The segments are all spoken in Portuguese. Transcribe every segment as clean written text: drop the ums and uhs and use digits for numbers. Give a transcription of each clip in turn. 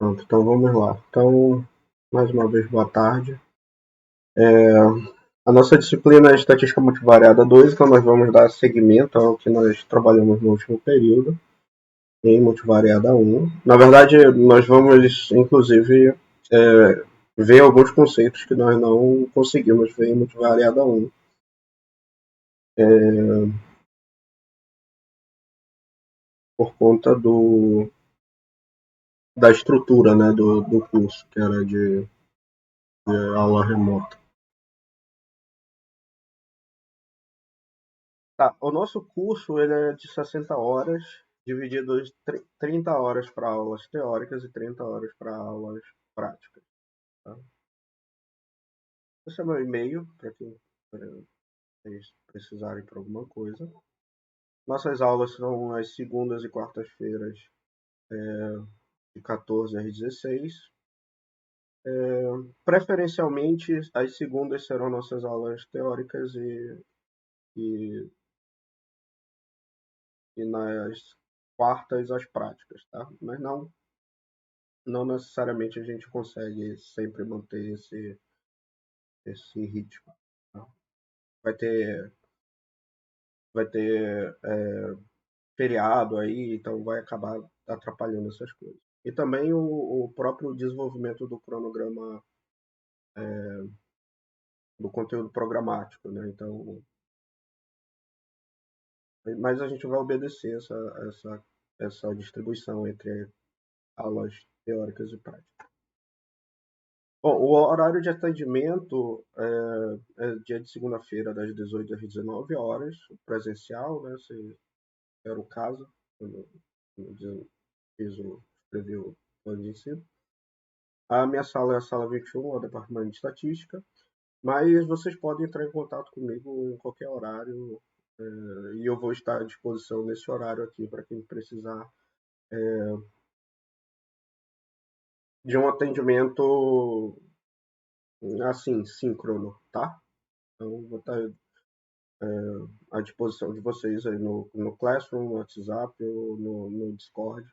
Pronto, então vamos lá. Então, mais uma vez, boa tarde. A nossa disciplina é Estatística Multivariada 2, então nós vamos dar seguimento ao que nós trabalhamos no último período, em Multivariada 1. Na verdade, nós vamos, inclusive, ver alguns conceitos que nós não conseguimos ver em Multivariada 1. Por conta da estrutura, né, do curso, que era de aula remota. Tá, o nosso curso ele é de 60 horas, dividido em 30 horas para aulas teóricas e 30 horas para aulas práticas. Tá? Esse é meu e-mail, para quem vocês precisarem para alguma coisa. Nossas aulas são às segundas e quartas-feiras, de 14 às 16. Preferencialmente, as segundas serão nossas aulas teóricas e, e nas quartas as práticas, tá? Mas não necessariamente a gente consegue sempre manter esse ritmo. Tá? Vai ter, vai ter feriado aí, então vai acabar atrapalhando essas coisas. E também o próprio desenvolvimento do cronograma do conteúdo programático, né? Então, mas a gente vai obedecer essa distribuição entre aulas teóricas e práticas. Bom, o horário de atendimento é dia de segunda-feira, das 18 às 19 horas, presencial, né? Se era o caso, quando escrevi o plano de ensino. A minha sala é a sala 21, é o departamento de estatística, mas vocês podem entrar em contato comigo em qualquer horário e eu vou estar à disposição nesse horário aqui para quem precisar de um atendimento assim, síncrono, tá? Então, vou estar à disposição de vocês aí no Classroom, no WhatsApp ou no Discord.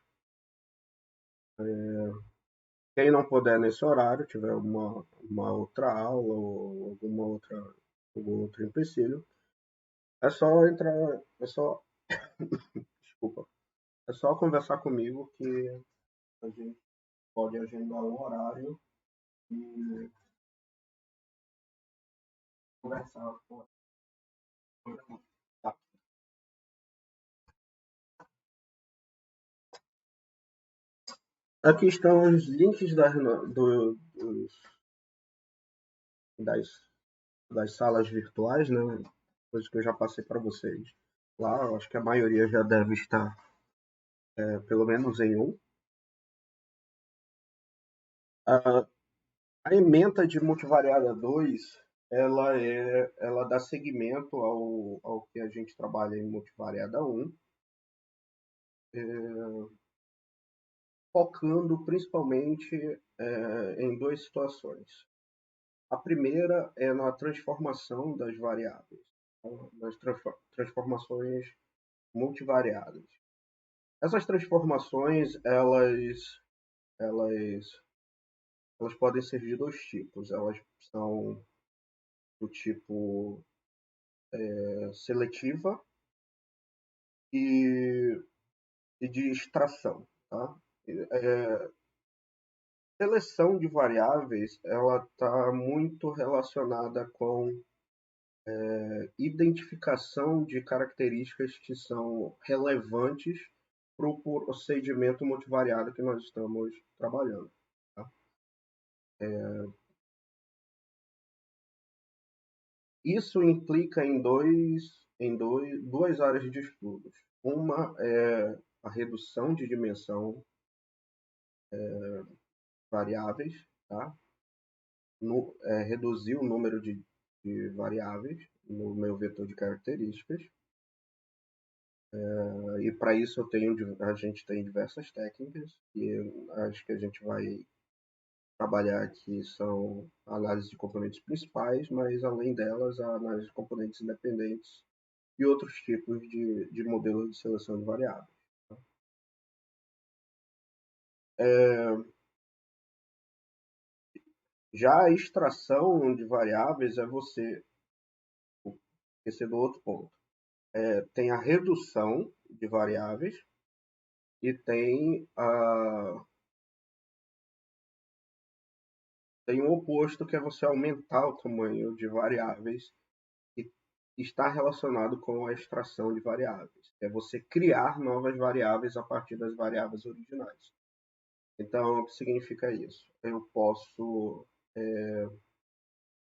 Quem não puder nesse horário, tiver uma outra aula ou algum outro empecilho, é só entrar, desculpa, é só conversar comigo que a gente pode agendar um horário e conversar. Tá. Aqui estão os links das, das salas virtuais, né? Coisas que eu já passei para vocês. Lá, eu acho que a maioria já deve estar, pelo menos em um. A, a ementa de multivariada 2, ela dá seguimento ao que a gente trabalha em multivariada 1, focando principalmente em duas situações. A primeira é na transformação das variáveis, nas transformações multivariadas. Essas transformações, elas, elas podem ser de dois tipos. Elas são do tipo seletiva e, e de extração. Tá? Seleção de variáveis ela está muito relacionada com identificação de características que são relevantes para o procedimento multivariado que nós estamos trabalhando. Tá? Isso implica duas áreas de estudos. Uma é a redução de dimensão variáveis, tá? Reduzir o número de variáveis no meu vetor de características. E para isso a gente tem diversas técnicas e acho que a gente vai trabalhar aqui são a análise de componentes principais, mas além delas a análise de componentes independentes e outros tipos de modelos de seleção de variáveis. Já a extração de variáveis é você, esse é do outro ponto, tem a redução de variáveis e tem o oposto, que é você aumentar o tamanho de variáveis, que está relacionado com a extração de variáveis. É você criar novas variáveis a partir das variáveis originais. Então, o que significa isso? Eu posso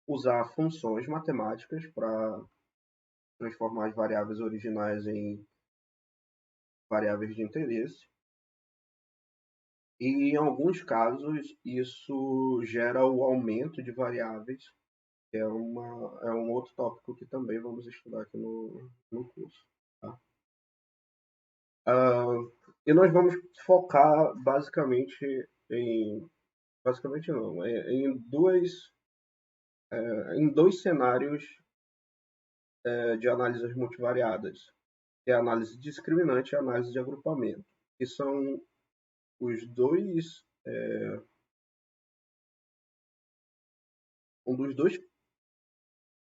usar funções matemáticas para transformar as variáveis originais em variáveis de interesse. E, em alguns casos, isso gera o aumento de variáveis, que é um outro tópico que também vamos estudar aqui no curso. Tá? E nós vamos focar basicamente não, em dois cenários de análises multivariadas, que é a análise discriminante e a análise de agrupamento, que são os dois, um dos dois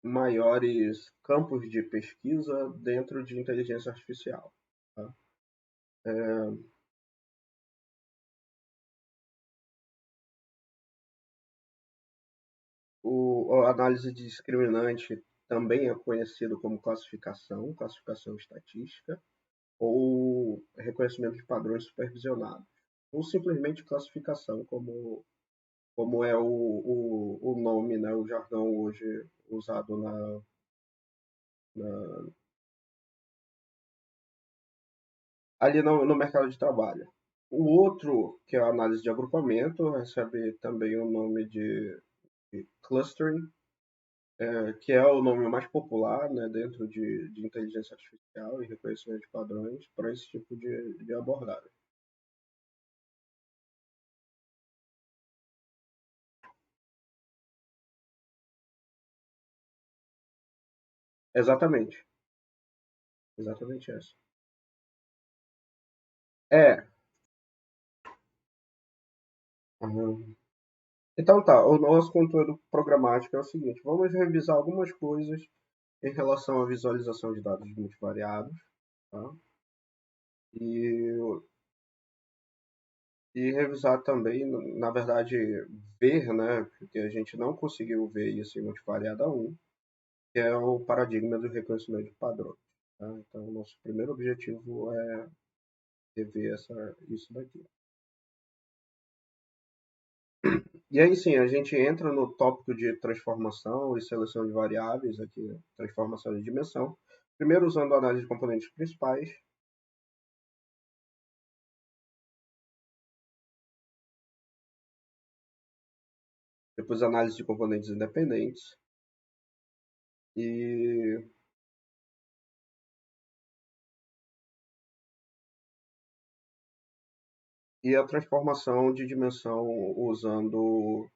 maiores campos de pesquisa dentro de inteligência artificial. Tá? A análise discriminante também é conhecido como classificação estatística, ou reconhecimento de padrões supervisionados, ou simplesmente classificação, como é o nome, né, o jargão hoje usado na, ali no mercado de trabalho. O outro, que é a análise de agrupamento, recebe também o nome de clustering, que é o nome mais popular, né, dentro de inteligência artificial e reconhecimento de padrões para esse tipo de abordagem. Exatamente, exatamente essa. É, uhum. Então tá, o nosso conteúdo programático é o seguinte: vamos revisar algumas coisas em relação à visualização de dados multivariados, tá? E, e revisar também, na verdade, ver, né, porque a gente não conseguiu ver isso em multivariada 1, que é o paradigma do reconhecimento de padrões. Tá? Então, o nosso primeiro objetivo é rever isso daqui. E aí sim, a gente entra no tópico de transformação e seleção de variáveis, aqui, transformação de dimensão. Primeiro usando a análise de componentes principais, depois análise de componentes independentes e, e a transformação de dimensão usando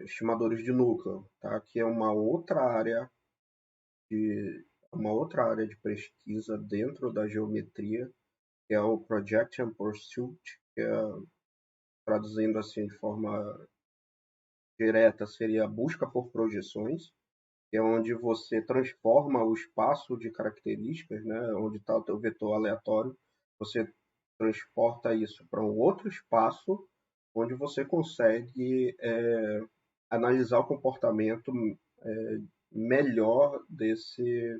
estimadores de núcleo, tá? Que é uma outra área de pesquisa dentro da geometria, que é o Projection Pursuit, que é, traduzindo assim de forma direta, seria a busca por projeções, que é onde você transforma o espaço de características, né, onde está o teu vetor aleatório, você transporta isso para um outro espaço, onde você consegue analisar o comportamento melhor desse,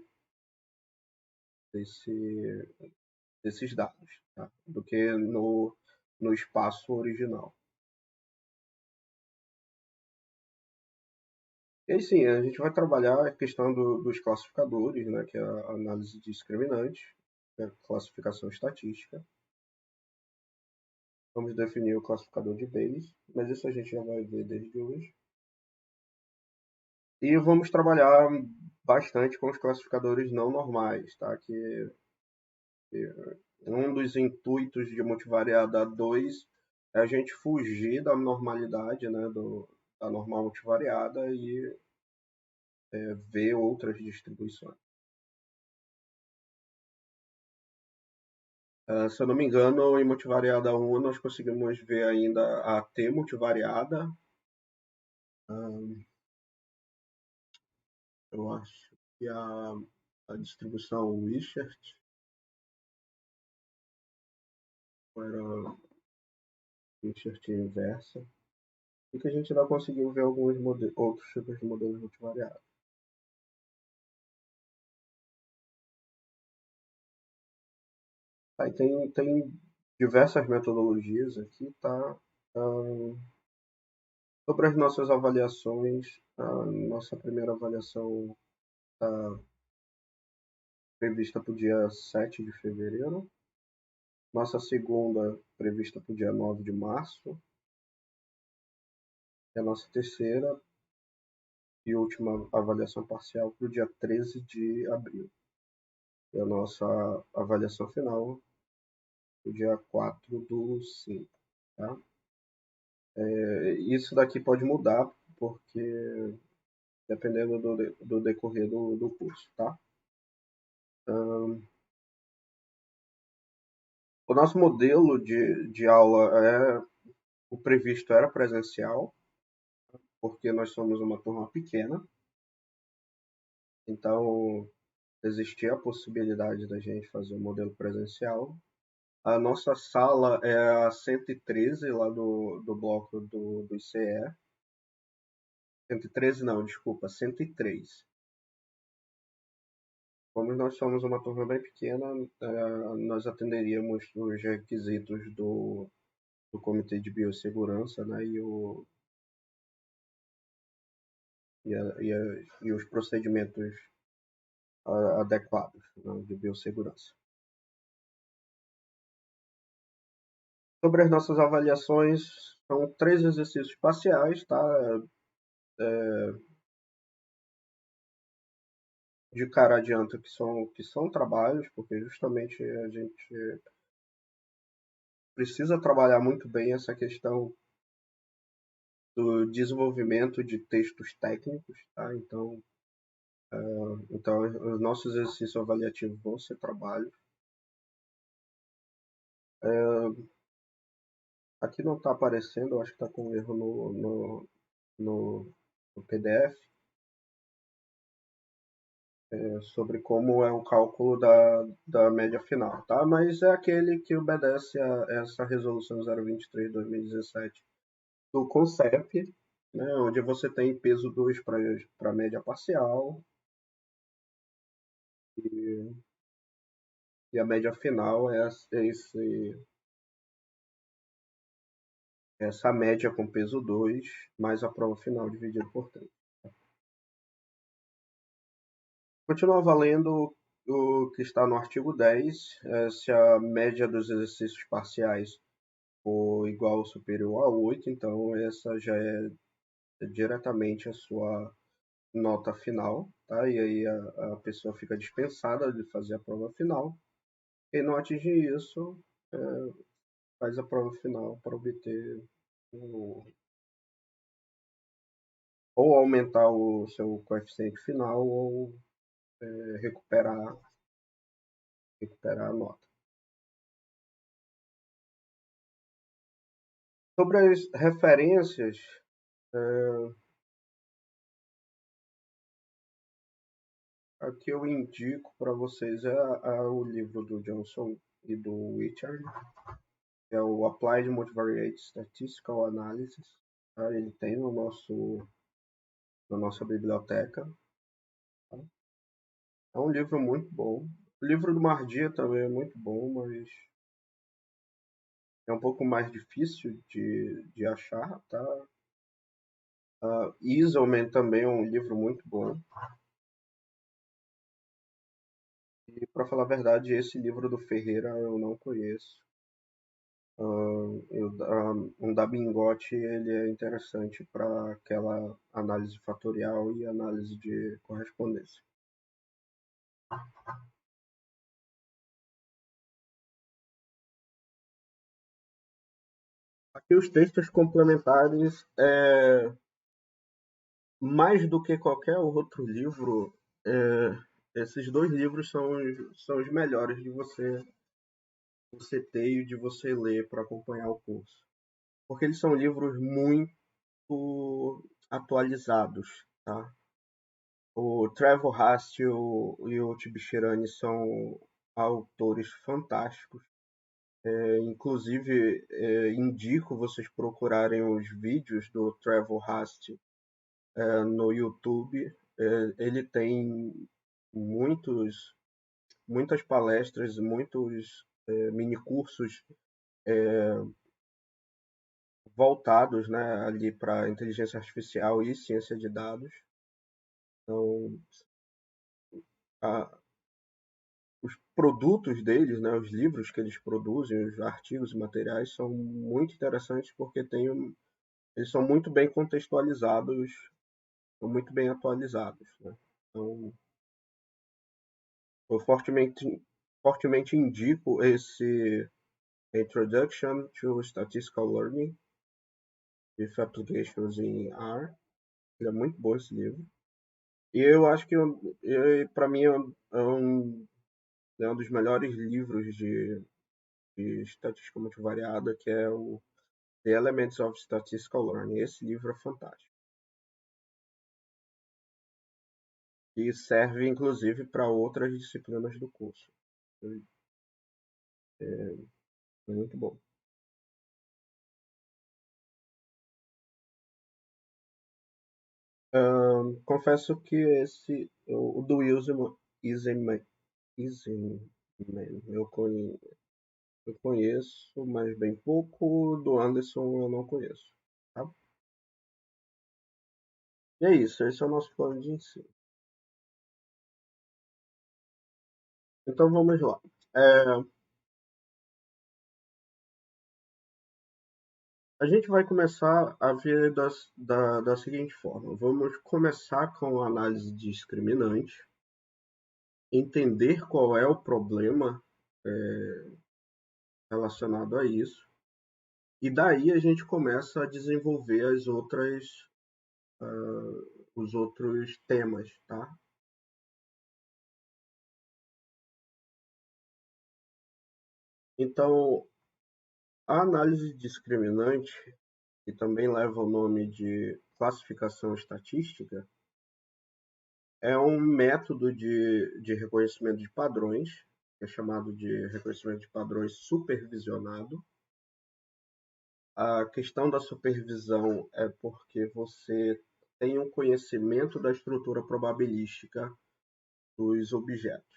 desses dados, tá? Do que no espaço original. E aí sim, a gente vai trabalhar a questão dos classificadores, né, que é a análise discriminante, que é a classificação estatística. Vamos definir o classificador de Bayes, mas isso a gente já vai ver desde hoje. E vamos trabalhar bastante com os classificadores não normais, tá? Que um dos intuitos de multivariada 2 é a gente fugir da normalidade, né, da normal multivariada e ver outras distribuições. Se eu não me engano, em multivariada 1 nós conseguimos ver ainda a T multivariada, Eu acho que a distribuição Wishart era Wishart inversa, e que a gente ainda conseguiu ver alguns outros tipos de modelos multivariados. Aí tem diversas metodologias aqui, tá? Sobre as nossas avaliações, a nossa primeira avaliação está prevista para o dia 7 de fevereiro, nossa segunda prevista para o dia 9 de março, e a nossa terceira e última avaliação parcial para o dia 13 de abril. E a nossa avaliação final no dia 4/5. Tá? Isso daqui pode mudar, porque dependendo do decorrer do curso. Tá? O nosso modelo de aula o previsto era presencial, porque nós somos uma turma pequena, então existia a possibilidade da gente fazer um modelo presencial. A nossa sala é a 113 lá do bloco do ICE. 113 não, desculpa, 103. Como nós somos uma turma bem pequena, nós atenderíamos os requisitos do Comitê de Biossegurança, né, e os procedimentos adequados, né, de biossegurança. Sobre as nossas avaliações, são 3 exercícios parciais, tá? De cara adianta que são trabalhos, porque justamente a gente precisa trabalhar muito bem essa questão do desenvolvimento de textos técnicos, tá? Então os nossos exercícios avaliativos vão ser trabalhos. Aqui não está aparecendo, eu acho que está com erro no PDF, sobre como é o cálculo da média final, tá? Mas é aquele que obedece a essa resolução 023/2017 do CONCEP, né, onde você tem peso 2 para média parcial e a média final essa média com peso 2 mais a prova final dividida por 3. Continua valendo o que está no artigo 10, se a média dos exercícios parciais for igual ou superior a 8, então essa já é diretamente a sua nota final, tá? E aí a pessoa fica dispensada de fazer a prova final. Quem não atingir isso, faz a prova final para obter ou aumentar o seu coeficiente final ou recuperar a nota. Sobre as referências, aqui eu indico para vocês o livro do Johnson e do Richard, é o Applied Multivariate Statistical Analysis. Tá? Ele tem na nossa biblioteca. Tá? É um livro muito bom. O livro do Mardia também é muito bom, mas é um pouco mais difícil de achar. Tá? Isolman também é um livro muito bom. E, para falar a verdade, esse livro do Ferreira eu não conheço. Um da Bingotti ele é interessante para aquela análise fatorial e análise de correspondência. Aqui os textos complementares, mais do que qualquer outro livro, esses 2 livros são os melhores de você ter e de você ler para acompanhar o curso. Porque eles são livros muito atualizados, tá? O Trevor Hast e o Tibishirani são autores fantásticos. Inclusive, indico vocês procurarem os vídeos do Trevor Hast no YouTube. Ele tem muitos, muitas palestras, muitos minicursos voltados, né, ali para inteligência artificial e ciência de dados. Então, a- os produtos deles, né, os livros que eles produzem, os artigos e materiais são muito interessantes porque eles são muito bem contextualizados, são muito bem atualizados, né? Então, eu fortemente indico esse Introduction to Statistical Learning with Applications in R. Ele é muito bom esse livro. E eu acho que, para mim, é um dos melhores livros de estatística multivariada, que é o The Elements of Statistical Learning. Esse livro é fantástico. E serve, inclusive, para outras disciplinas do curso. É muito bom. Confesso que o do Eisenman, eu conheço, mas bem pouco. Do Anderson eu não conheço. Tá? E é isso, esse é o nosso plano de ensino. Então vamos lá. É, a gente vai começar a ver da seguinte forma: vamos começar com a análise discriminante, entender qual é o problema relacionado a isso, e daí a gente começa a desenvolver os outros temas, tá? Então, a análise discriminante, que também leva o nome de classificação estatística, é um método de reconhecimento de padrões, que é chamado de reconhecimento de padrões supervisionado. A questão da supervisão é porque você tem um conhecimento da estrutura probabilística dos objetos.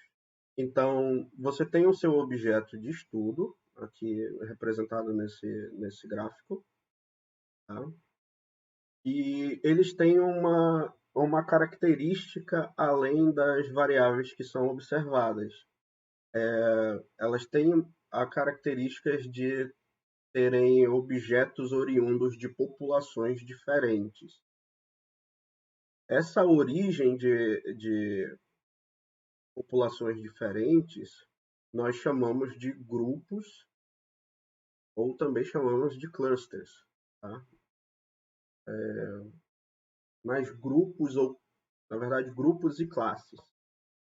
Então, você tem o seu objeto de estudo, aqui representado nesse gráfico, tá? E eles têm uma característica além das variáveis que são observadas. Elas têm a características de terem objetos oriundos de populações diferentes. Essa origem de populações diferentes nós chamamos de grupos ou também chamamos de clusters, tá? Mas grupos ou, na verdade, grupos e classes.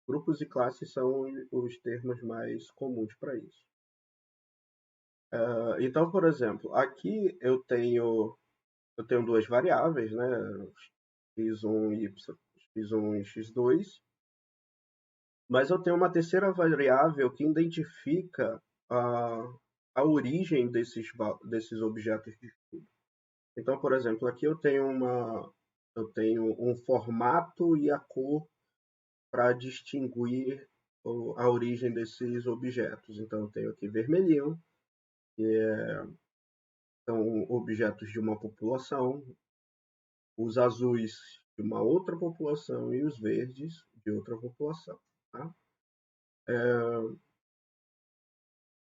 Grupos e classes são os termos mais comuns para isso. Então, por exemplo, aqui eu tenho duas variáveis, né? X1 e y, x1 e x2, mas eu tenho uma terceira variável que identifica a origem desses objetos de estudo. Então, por exemplo, aqui eu tenho um formato e a cor para distinguir a origem desses objetos. Então, eu tenho aqui vermelhinho, que são objetos de uma população, os azuis de uma outra população e os verdes de outra população. Tá?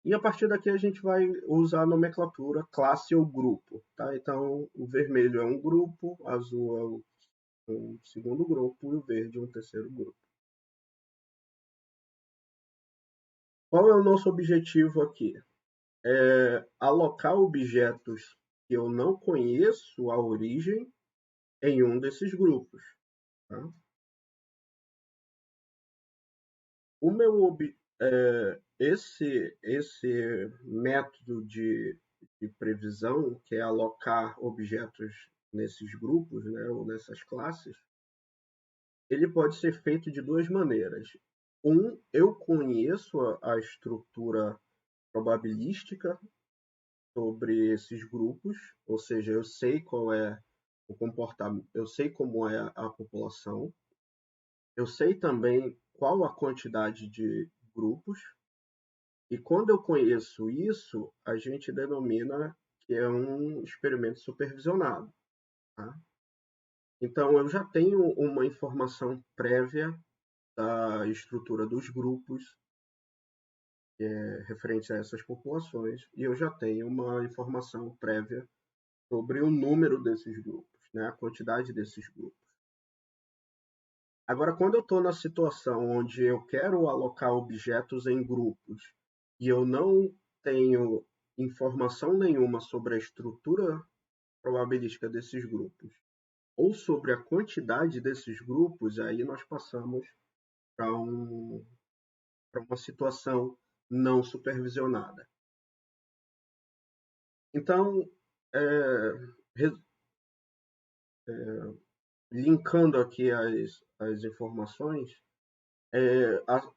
E a partir daqui a gente vai usar a nomenclatura classe ou grupo. Tá? Então, o vermelho é um grupo, o azul é um segundo grupo e o verde é um terceiro grupo. Qual é o nosso objetivo aqui? Alocar objetos que eu não conheço a origem em um desses grupos. Tá? O meu esse método de previsão, que é alocar objetos nesses grupos, né, ou nessas classes, ele pode ser feito de duas maneiras. Eu conheço a estrutura probabilística sobre esses grupos, ou seja, eu sei qual é o comportamento, eu sei como é a população, eu sei também qual a quantidade de grupos, e quando eu conheço isso, a gente denomina que é um experimento supervisionado. Tá? Então, eu já tenho uma informação prévia da estrutura dos grupos referente a essas populações, e eu já tenho uma informação prévia sobre o número desses grupos, né, a quantidade desses grupos. Agora, quando eu estou na situação onde eu quero alocar objetos em grupos e eu não tenho informação nenhuma sobre a estrutura probabilística desses grupos ou sobre a quantidade desses grupos, aí nós passamos para uma situação não supervisionada. Então, é, linkando aqui as informações,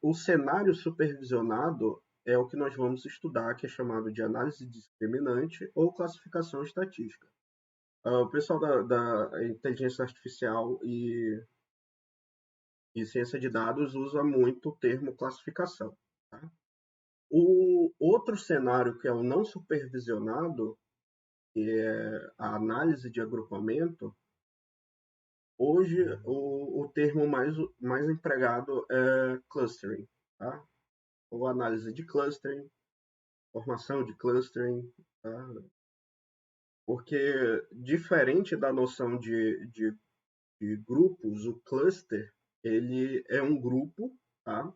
o cenário supervisionado é o que nós vamos estudar, que é chamado de análise discriminante ou classificação estatística. O pessoal da inteligência artificial e ciência de dados usa muito o termo classificação. Tá? O outro cenário, que é o não supervisionado, que é a análise de agrupamento, hoje o termo mais empregado é clustering, tá? Ou análise de clustering, formação de clustering, tá? Porque diferente da noção de grupos, o cluster ele é um grupo, tá?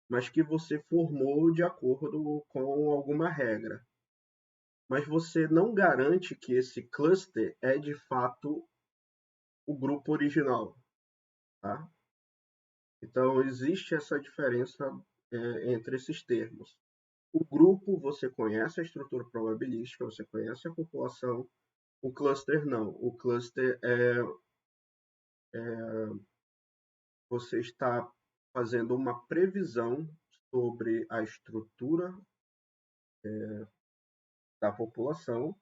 Mas que você formou de acordo com alguma regra. Mas você não garante que esse cluster é de fato o grupo original, tá? Então existe essa diferença entre esses termos. O grupo, você conhece a estrutura probabilística, você conhece a população. O cluster não. O cluster você está fazendo uma previsão sobre a estrutura da população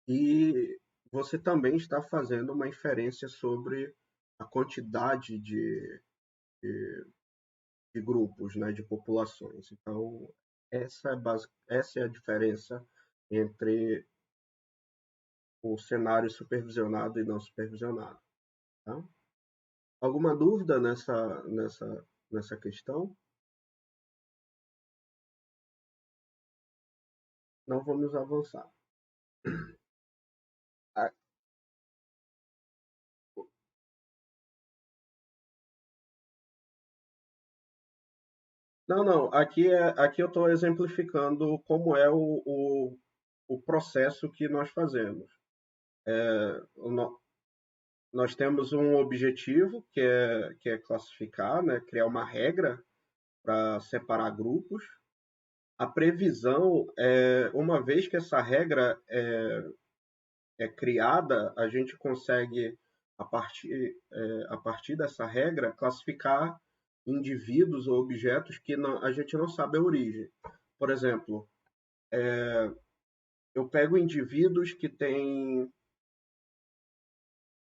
e você também está fazendo uma inferência sobre a quantidade de grupos, né, de populações. Então, essa é a diferença entre o cenário supervisionado e não supervisionado. Tá? Alguma dúvida nessa questão? Não vamos avançar. Ah, não, não. Aqui eu estou exemplificando como é o processo que nós fazemos. Nós temos um objetivo que é classificar, né, criar uma regra para separar grupos. A previsão uma vez que essa regra é criada, a gente consegue, a partir dessa regra, classificar indivíduos ou objetos que a gente não sabe a origem. Por exemplo, eu pego indivíduos que têm.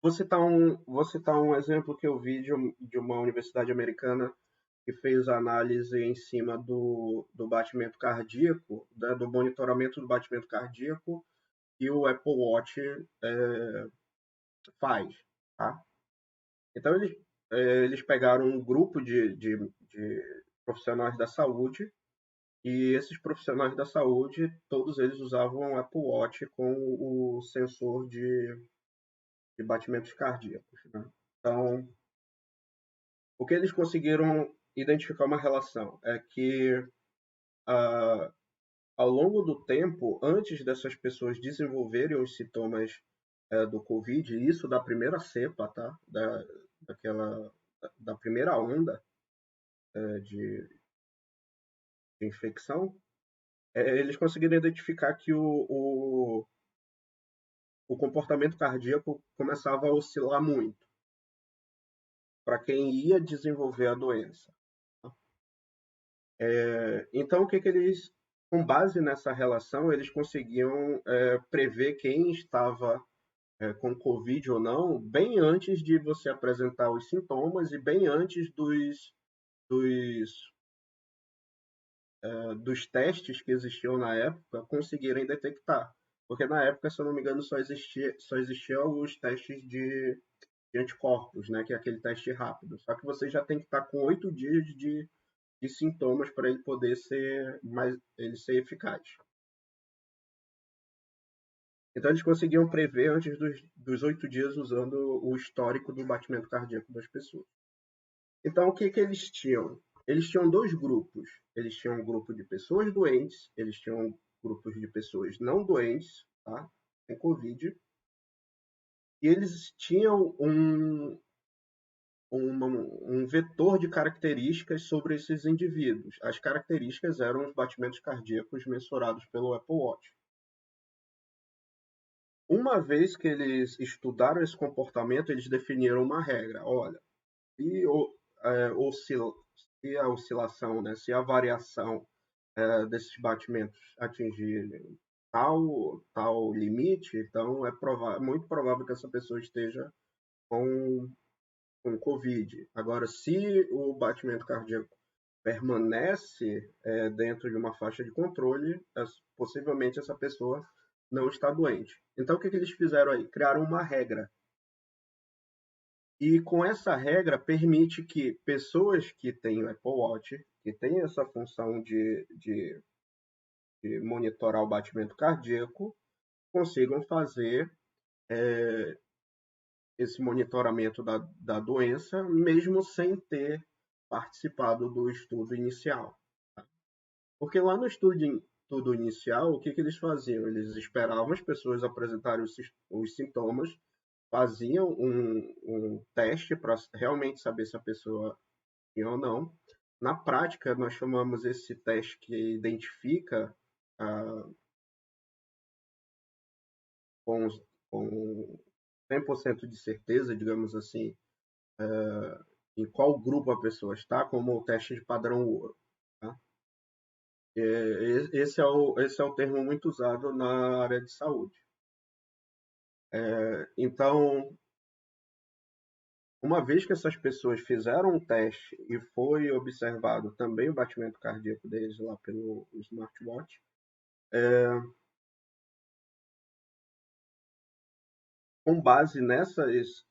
Vou citar um exemplo que eu vi de uma universidade americana que fez análise em cima do batimento cardíaco, né, do monitoramento do batimento cardíaco que o Apple Watch faz. Tá? Então, eles pegaram um grupo de profissionais da saúde e esses profissionais da saúde, todos eles usavam o Apple Watch com o sensor de batimentos cardíacos. Né? Então, o que eles conseguiram identificar uma relação é que, ah, ao longo do tempo, antes dessas pessoas desenvolverem os sintomas do Covid, isso da primeira cepa, tá? Daquela, da primeira onda de infecção, eles conseguiram identificar que o comportamento cardíaco começava a oscilar muito para quem ia desenvolver a doença. Então, o que, que eles, com base nessa relação, eles conseguiam prever quem estava com Covid ou não, bem antes de você apresentar os sintomas e bem antes dos, dos testes que existiam na época conseguirem detectar. Porque na época, se eu não me engano, só existiam os testes de anticorpos, né, que é aquele teste rápido. Só que você já tem que estar com 8 dias de sintomas para ele poder ele ser eficaz. Então eles conseguiam prever antes dos 8 dias usando o histórico do batimento cardíaco das pessoas. Então o que, que eles tinham? Eles tinham dois grupos. Eles tinham um grupo de pessoas doentes, eles tinham grupos de pessoas não doentes, tá? Sem Covid, e eles tinham um vetor de características sobre esses indivíduos. As características eram os batimentos cardíacos mensurados pelo Apple Watch. Uma vez que eles estudaram esse comportamento, eles definiram uma regra. Olha, se, se a oscilação, né, se a variação desses batimentos atingir tal limite, então muito provável que essa pessoa esteja com Covid. Agora, se o batimento cardíaco permanece dentro de uma faixa de controle, possivelmente essa pessoa não está doente. Então, o que, que eles fizeram aí? Criaram uma regra. E com essa regra, permite que pessoas que têm o Apple Watch, que têm essa função de monitorar o batimento cardíaco, consigam fazer esse monitoramento da doença, mesmo sem ter participado do estudo inicial. Porque lá no estudo inicial, o que, que eles faziam? Eles esperavam as pessoas apresentarem os sintomas, faziam um teste para realmente saber se a pessoa tinha ou não. Na prática, nós chamamos esse teste que identifica ah, com, com 100% de certeza, digamos assim, em qual grupo a pessoa está, como o teste de padrão ouro. Tá? Esse é o termo muito usado na área de saúde. Então, uma vez que essas pessoas fizeram um teste e foi observado também o batimento cardíaco deles lá pelo smartwatch, com base nessas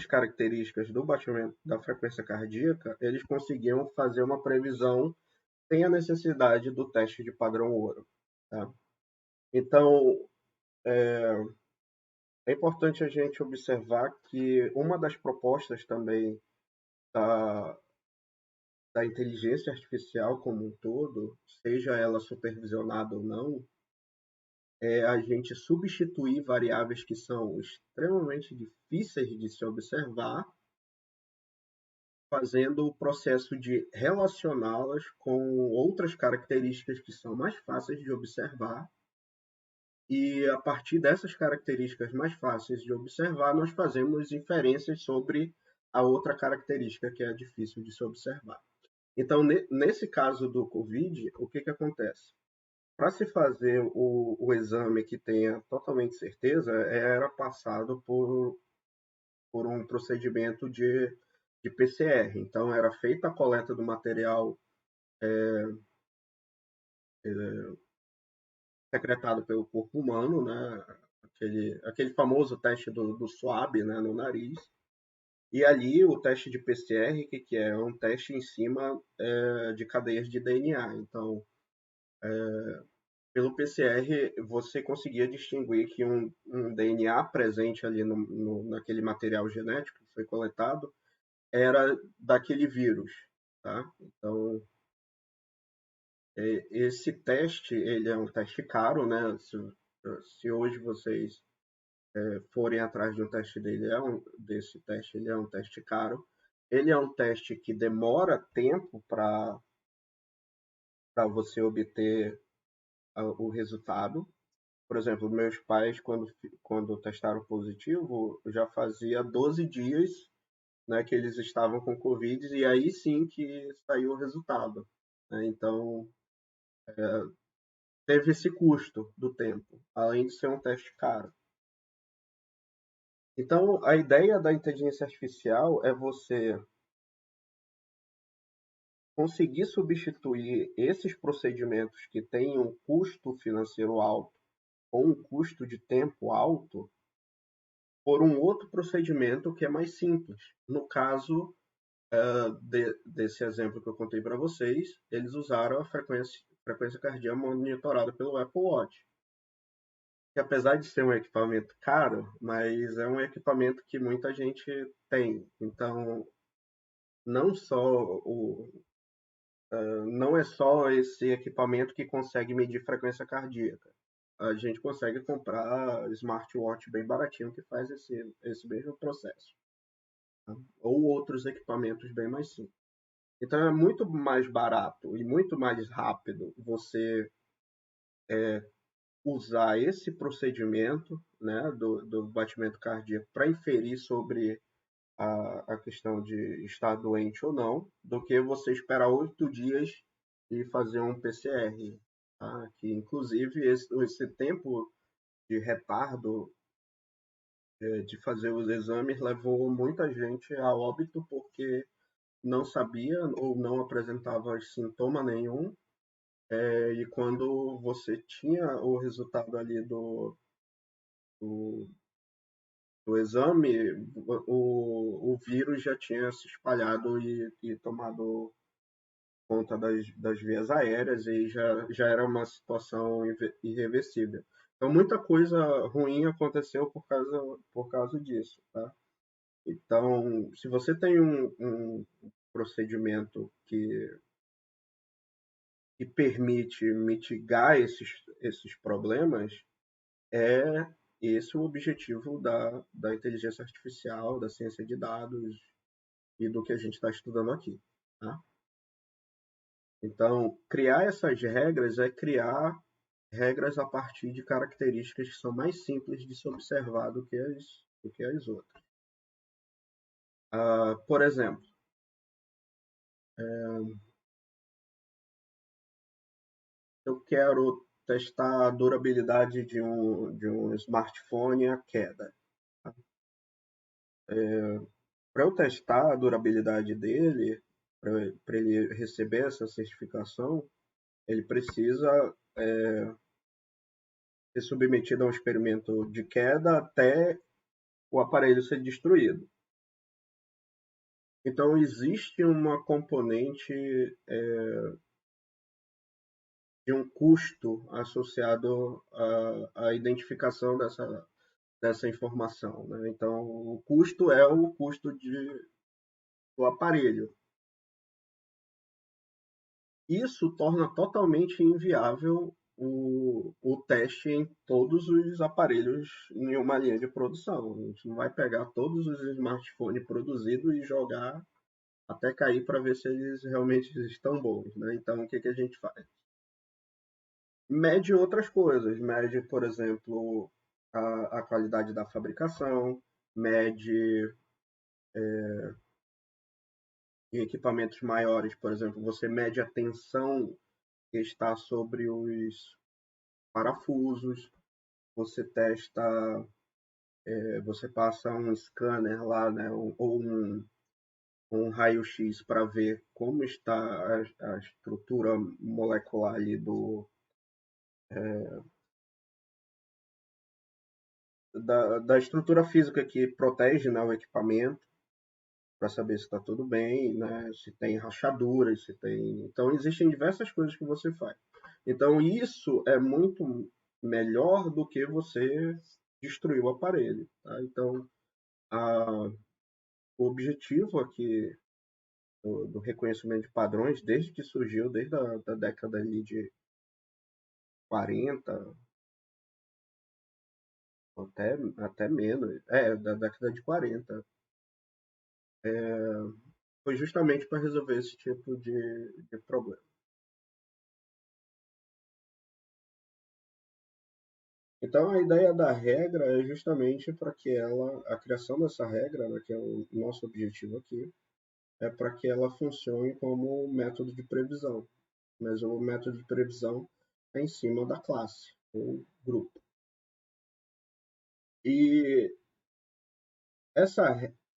características do batimento da frequência cardíaca, eles conseguiam fazer uma previsão sem a necessidade do teste de padrão ouro. Tá? Então, é importante a gente observar que uma das propostas também da, da inteligência artificial como um todo, seja ela supervisionada ou não, é a gente substituir variáveis que são extremamente difíceis de se observar, fazendo o processo de relacioná-las com outras características que são mais fáceis de observar. E a partir dessas características mais fáceis de observar, nós fazemos inferências sobre a outra característica que é difícil de se observar. Então, nesse caso do COVID, o que, que acontece? Para se fazer o exame que tenha totalmente certeza, era passado por um procedimento de PCR. Então, era feita a coleta do material secretado pelo corpo humano, né? Aquele famoso teste do swab, né, no nariz. E ali o teste de PCR, o que, que é? É um teste em cima de cadeias de DNA. Então, pelo PCR, você conseguia distinguir que um DNA presente ali naquele material genético que foi coletado era daquele vírus, tá? Então, esse teste, ele é um teste caro, né? Se hoje vocês forem atrás de um teste desse teste, ele é um teste caro. Ele é um teste que demora tempo para você obter o resultado. Por exemplo, meus pais, quando testaram positivo, já fazia 12 dias, né, que eles estavam com Covid, e aí sim que saiu o resultado, né? Então, teve esse custo do tempo, além de ser um teste caro. Então, a ideia da inteligência artificial é você conseguir substituir esses procedimentos que têm um custo financeiro alto ou um custo de tempo alto por um outro procedimento que é mais simples. No caso desse exemplo que eu contei para vocês, eles usaram a frequência cardíaca monitorada pelo Apple Watch, que apesar de ser um equipamento caro, mas é um equipamento que muita gente tem. Então, não só não é só esse equipamento que consegue medir frequência cardíaca. A gente consegue comprar smartwatch bem baratinho que faz esse mesmo processo, tá? Ou outros equipamentos bem mais simples. Então é muito mais barato e muito mais rápido você usar esse procedimento, né, do batimento cardíaco para inferir sobre a questão de estar doente ou não, do que você esperar 8 dias e fazer um PCR. Tá? Que, inclusive, esse tempo de retardo de fazer os exames levou muita gente a óbito porque não sabia ou não apresentava sintoma nenhum. E quando você tinha o resultado ali do, do exame, o vírus já tinha se espalhado e tomado conta das vias aéreas e já era uma situação irreversível. Então, muita coisa ruim aconteceu por causa disso, tá? Então, se você tem um procedimento que permite mitigar esses problemas, é esse o objetivo da inteligência artificial, da ciência de dados e do que a gente está estudando aqui, tá? Então, criar essas regras é criar regras a partir de características que são mais simples de se observar do que as outras. Por exemplo, eu quero testar a durabilidade de um smartphone à queda. Para eu testar a durabilidade dele, para ele receber essa certificação, ele precisa ser submetido a um experimento de queda até o aparelho ser destruído. Então, existe uma componente de um custo associado à identificação dessa informação, né? Então, o custo é o custo do aparelho. Isso torna totalmente inviável o teste em todos os aparelhos em uma linha de produção. A gente não vai pegar todos os smartphones produzidos e jogar até cair para ver se eles realmente estão bons, né? Então, o que que a gente faz? Mede outras coisas. Mede, por exemplo, a qualidade da fabricação, mede em equipamentos maiores, por exemplo, você mede a tensão que está sobre os parafusos, você testa, você passa um scanner lá, né, ou um raio-x para ver como está a estrutura molecular ali da estrutura física que protege, né, o equipamento, para saber se está tudo bem, né, se tem rachaduras, se tem. Então, existem diversas coisas que você faz. Então, isso é muito melhor do que você destruir o aparelho. Tá? Então, o objetivo aqui do reconhecimento de padrões, desde que surgiu, desde a da década ali de 40, até menos, da década de 40, foi justamente para resolver esse tipo de problema. Então, a ideia da regra é justamente para que a criação dessa regra, né, que é o nosso objetivo aqui, é para que ela funcione como método de previsão. Mas o método de previsão é em cima da classe ou grupo. E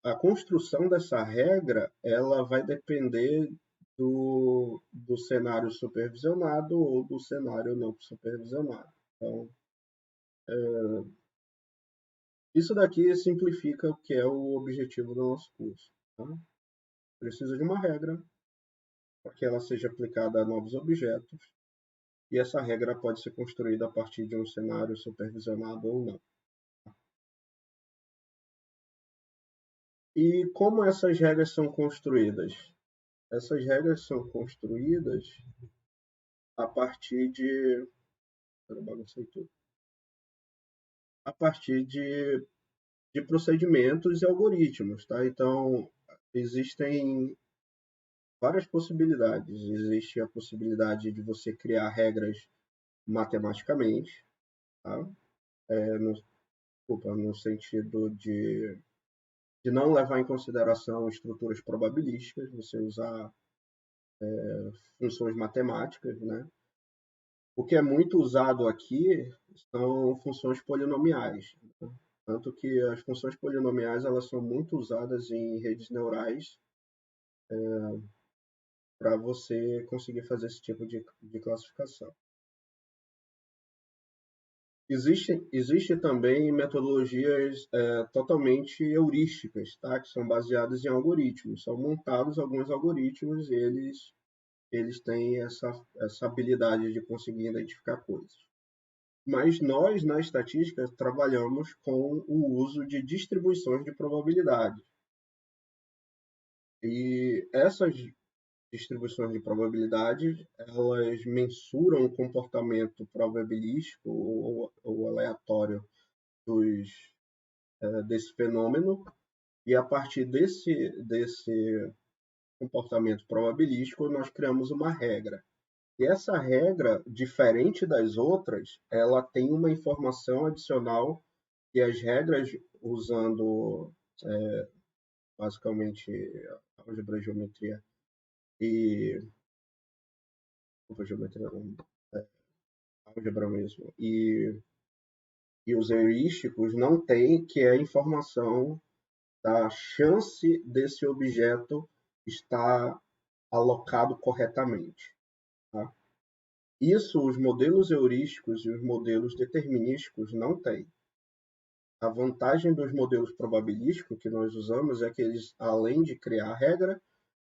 a construção dessa regra, ela vai depender do cenário supervisionado ou do cenário não supervisionado. Então, isso daqui simplifica o que é o objetivo do nosso curso. Tá? Precisa de uma regra para que ela seja aplicada a novos objetos, e essa regra pode ser construída a partir de um cenário supervisionado ou não. E como essas regras são construídas? Essas regras são construídas a partir de. A partir de procedimentos e algoritmos. Tá? Então, existem várias possibilidades. Existe a possibilidade de você criar regras matematicamente, tá? No sentido de não levar em consideração estruturas probabilísticas, você usar funções matemáticas, né? O que é muito usado aqui são funções polinomiais, né? Tanto que as funções polinomiais elas são muito usadas em redes neurais para você conseguir fazer esse tipo de classificação. Existe também metodologias totalmente heurísticas, tá? Que são baseadas em algoritmos. São montados alguns algoritmos e eles têm essa habilidade de conseguir identificar coisas. Mas nós, na estatística, trabalhamos com o uso de distribuições de probabilidade. E essas distribuições de probabilidade, elas mensuram o comportamento probabilístico ou aleatório desse fenômeno, e a partir desse comportamento probabilístico, nós criamos uma regra. E essa regra, diferente das outras, ela tem uma informação adicional que as regras usando basicamente álgebra, geometria e geometria não, álgebra mesmo e os heurísticos não têm, que é a informação da chance desse objeto estar alocado corretamente. Tá? Isso os modelos heurísticos e os modelos determinísticos não têm. A vantagem dos modelos probabilísticos que nós usamos é que eles, além de criar a regra,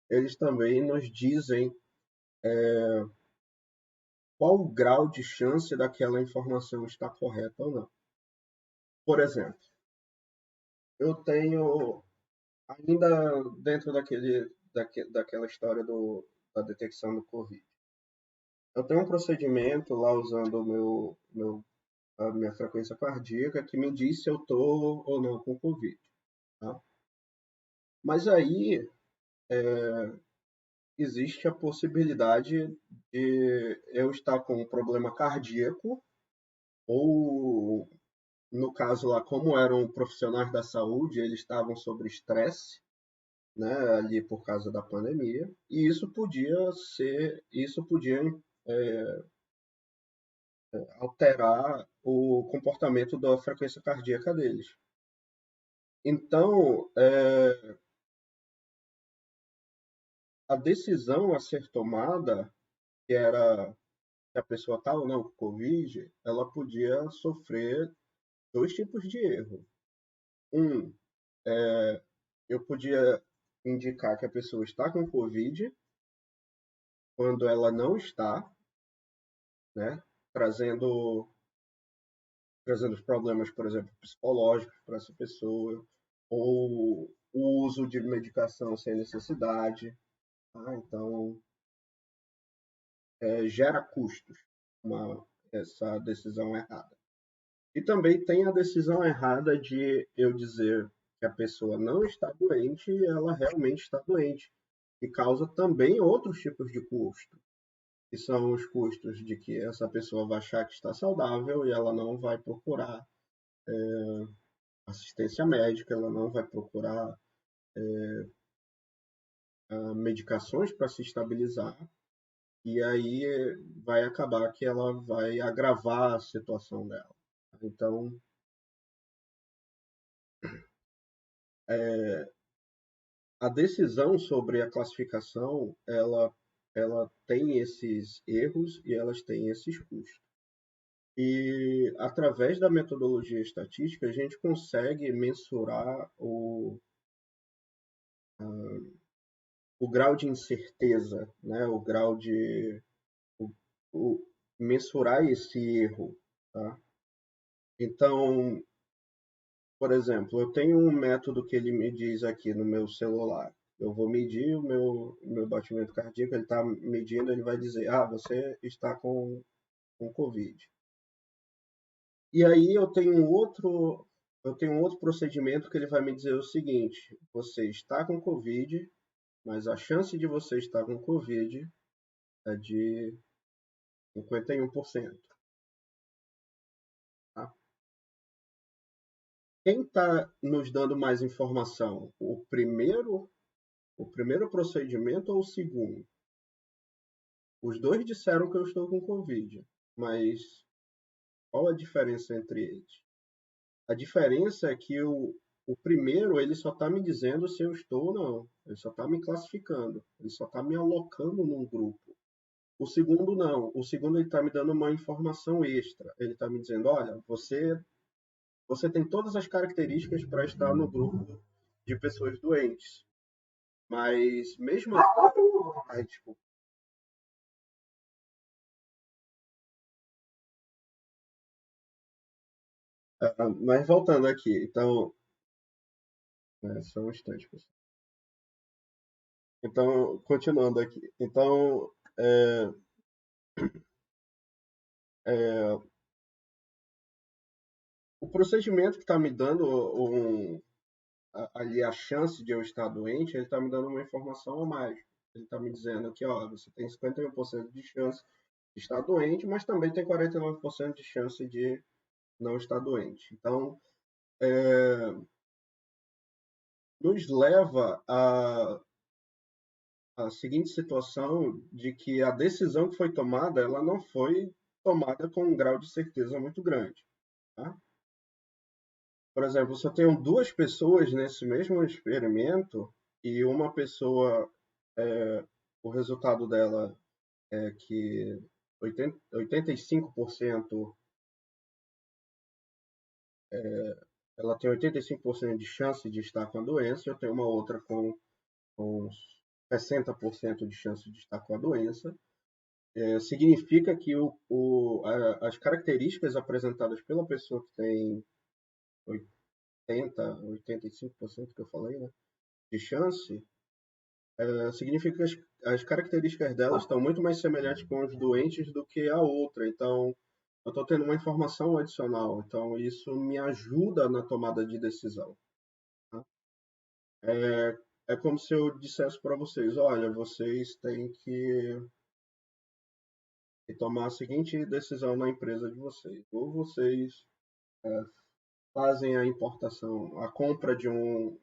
eles também nos dizem qual o grau de chance daquela informação estar correta ou não. Por exemplo, eu tenho, ainda dentro daquela história da detecção do Covid, eu tenho um procedimento lá usando a minha frequência cardíaca que me diz se eu estou ou não com Covid. Tá? Mas aí existe a possibilidade de eu estar com um problema cardíaco ou, no caso lá, como eram profissionais da saúde, eles estavam sob estresse, né, ali por causa da pandemia, e isso podia alterar o comportamento da frequência cardíaca deles. Então, a decisão a ser tomada, que era se a pessoa está ou não com Covid, ela podia sofrer dois tipos de erro. Um, eu podia indicar que a pessoa está com Covid quando ela não está, né? Trazendo, trazendo os problemas, por exemplo, psicológicos para essa pessoa, ou o uso de medicação sem necessidade. Tá? Então, gera custos essa decisão errada. E também tem a decisão errada de eu dizer que a pessoa não está doente e ela realmente está doente, que causa também outros tipos de custo. que são os custos de que essa pessoa vai achar que está saudável e ela não vai procurar assistência médica, ela não vai procurar medicações para se estabilizar, e aí vai acabar que ela vai agravar a situação dela. Então, a decisão sobre a classificação, ela tem esses erros e elas têm esses custos. E através da metodologia estatística, a gente consegue mensurar o grau de incerteza, né? O grau de o, o, mensurar esse erro, tá? Então, por exemplo, eu tenho um método que ele me diz aqui no meu celular. Eu vou medir o meu batimento cardíaco, ele está medindo, ele vai dizer, você está com Covid. E aí eu tenho um outro procedimento que ele vai me dizer o seguinte: você está com Covid, mas a chance de você estar com Covid é de 51%. Tá? Quem está nos dando mais informação? O primeiro procedimento ou o segundo? Os dois disseram que eu estou com Covid, mas qual a diferença entre eles? A diferença é que o primeiro, ele só está me dizendo se eu estou ou não. Ele só está me classificando. Ele só está me alocando num grupo. O segundo, não. O segundo, ele está me dando uma informação extra. Ele está me dizendo, olha, você tem todas as características para estar no grupo de pessoas doentes. Mas mesmo assim... Ai, desculpa. Mas voltando aqui. Então, só um instante, pessoal. Então, continuando aqui. Então, é, o procedimento que está me dando ali a chance de eu estar doente, ele está me dando uma informação a mais. Ele está me dizendo que você tem 51% de chance de estar doente, mas também tem 49% de chance de não estar doente. Então, nos leva à seguinte situação de que a decisão que foi tomada, ela não foi tomada com um grau de certeza muito grande. Tá? Por exemplo, se eu tenho duas pessoas nesse mesmo experimento e uma pessoa, o resultado dela é que 85%, ela tem 85% de chance de estar com a doença, eu tenho uma outra com 60% de chance de estar com a doença. Significa que as características apresentadas pela pessoa que tem 85% que eu falei, né, de chance, significa que as características dela estão muito mais semelhantes com os doentes do que a outra. Então, eu estou tendo uma informação adicional. Então, isso me ajuda na tomada de decisão. Tá? É como se eu dissesse para vocês: olha, vocês têm que tomar a seguinte decisão na empresa de vocês. Ou vocês fazem a importação, a compra de um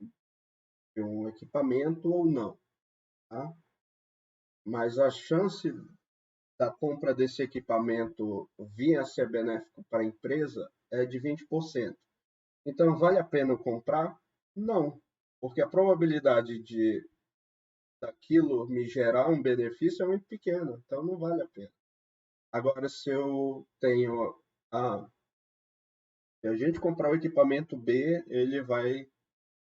equipamento ou não. Tá? Mas a chance da compra desse equipamento vir a ser benéfico para a empresa é de 20%. Então, vale a pena comprar? Não, porque a probabilidade de daquilo me gerar um benefício é muito pequena, então não vale a pena. Agora, se eu tenho se a gente comprar o equipamento B,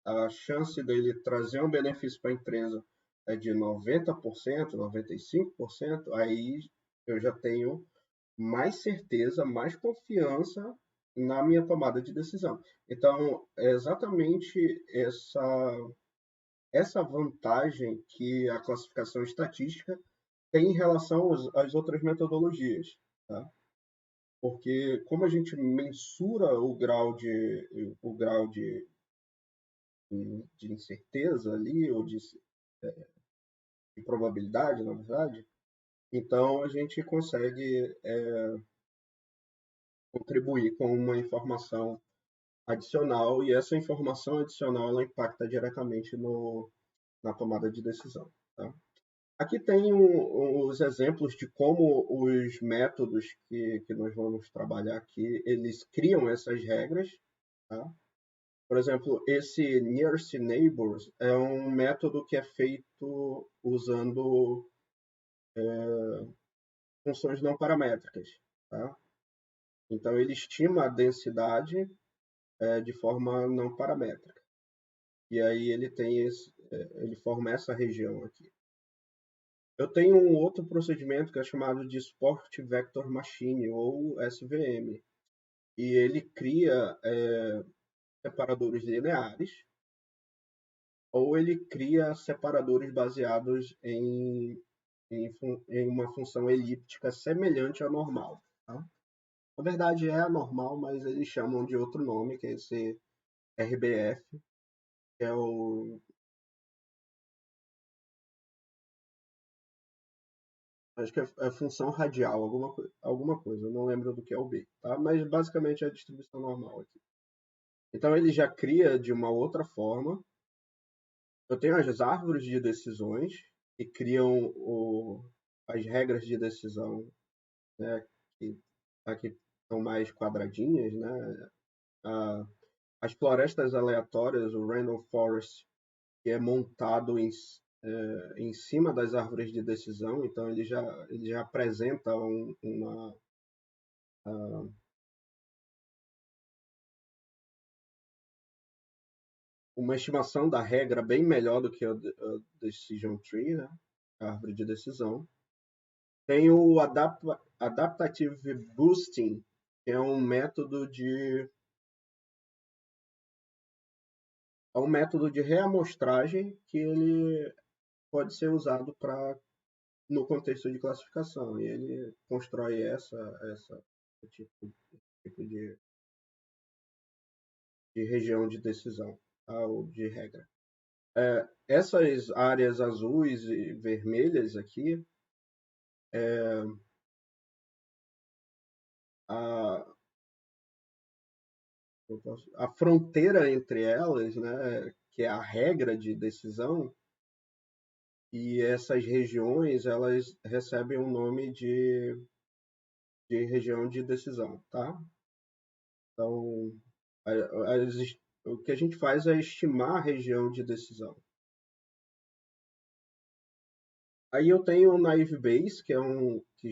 a chance dele trazer um benefício para a empresa é de 90%, 95%, aí eu já tenho mais certeza, mais confiança na minha tomada de decisão. Então, é exatamente essa vantagem que a classificação estatística tem em relação às outras metodologias. Tá? Porque como a gente mensura o grau de incerteza ali, ou de probabilidade, na verdade, Então, a gente consegue contribuir com uma informação adicional e essa informação adicional ela impacta diretamente na tomada de decisão. Tá? Aqui tem os exemplos de como os métodos que nós vamos trabalhar aqui, eles criam essas regras. Tá? Por exemplo, esse Nearest Neighbors é um método que é feito usando funções não paramétricas. Tá? Então, ele estima a densidade de forma não paramétrica. E aí ele forma essa região aqui. Eu tenho um outro procedimento que é chamado de Support Vector Machine, ou SVM. E ele cria separadores lineares, ou ele cria separadores baseados em uma função elíptica semelhante à normal. Tá? Na verdade é a normal, mas eles chamam de outro nome, que é esse RBF, que é o... Acho que é função radial, alguma coisa, eu não lembro do que é o B, tá? Mas basicamente é a distribuição normal aqui. Então ele já cria de uma outra forma. Eu tenho as árvores de decisões que criam as regras de decisão, né, que aqui são mais quadradinhas, né? As florestas aleatórias, o Random Forest, que é montado em cima das árvores de decisão, então ele já apresenta uma estimação da regra bem melhor do que a Decision Tree, né? A árvore de decisão. Tem o Adaptative Boosting, que é um método de reamostragem que ele pode ser usado no contexto de classificação. E ele constrói esse tipo de região de decisão, tá? Ou de regra. Essas áreas azuis e vermelhas aqui, a, a fronteira entre elas, né, que é a regra de decisão, e essas regiões elas recebem o nome de região de decisão, tá? Então, o que a gente faz é estimar a região de decisão. Aí eu tenho o Naive Bayes, que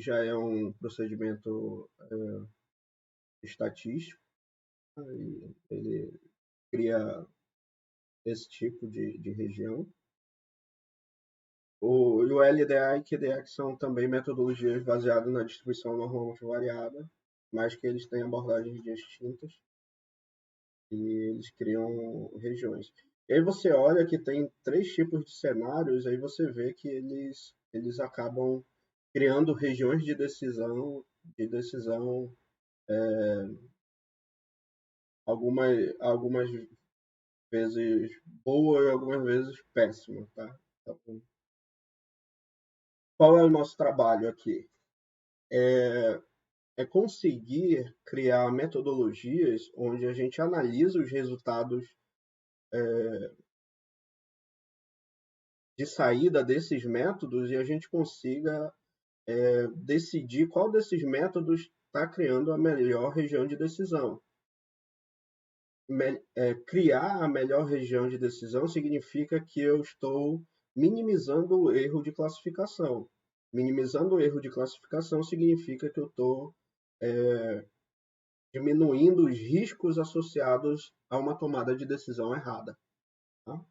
já é um procedimento estatístico. Ele cria esse tipo de região. E o LDA e QDA, que são também metodologias baseadas na distribuição normalmente variada, mas que eles têm abordagens distintas e eles criam regiões. E aí você olha que tem 3 tipos de cenários, aí você vê que eles acabam criando regiões de decisão algumas vezes boa e algumas vezes péssima, tá? Então, qual é o nosso trabalho aqui? É conseguir criar metodologias onde a gente analisa os resultados de saída desses métodos e a gente consiga decidir qual desses métodos está criando a melhor região de decisão. Criar a melhor região de decisão significa que eu estou minimizando o erro de classificação. Minimizando o erro de classificação significa que eu estou diminuindo os riscos associados a uma tomada de decisão errada. Tá?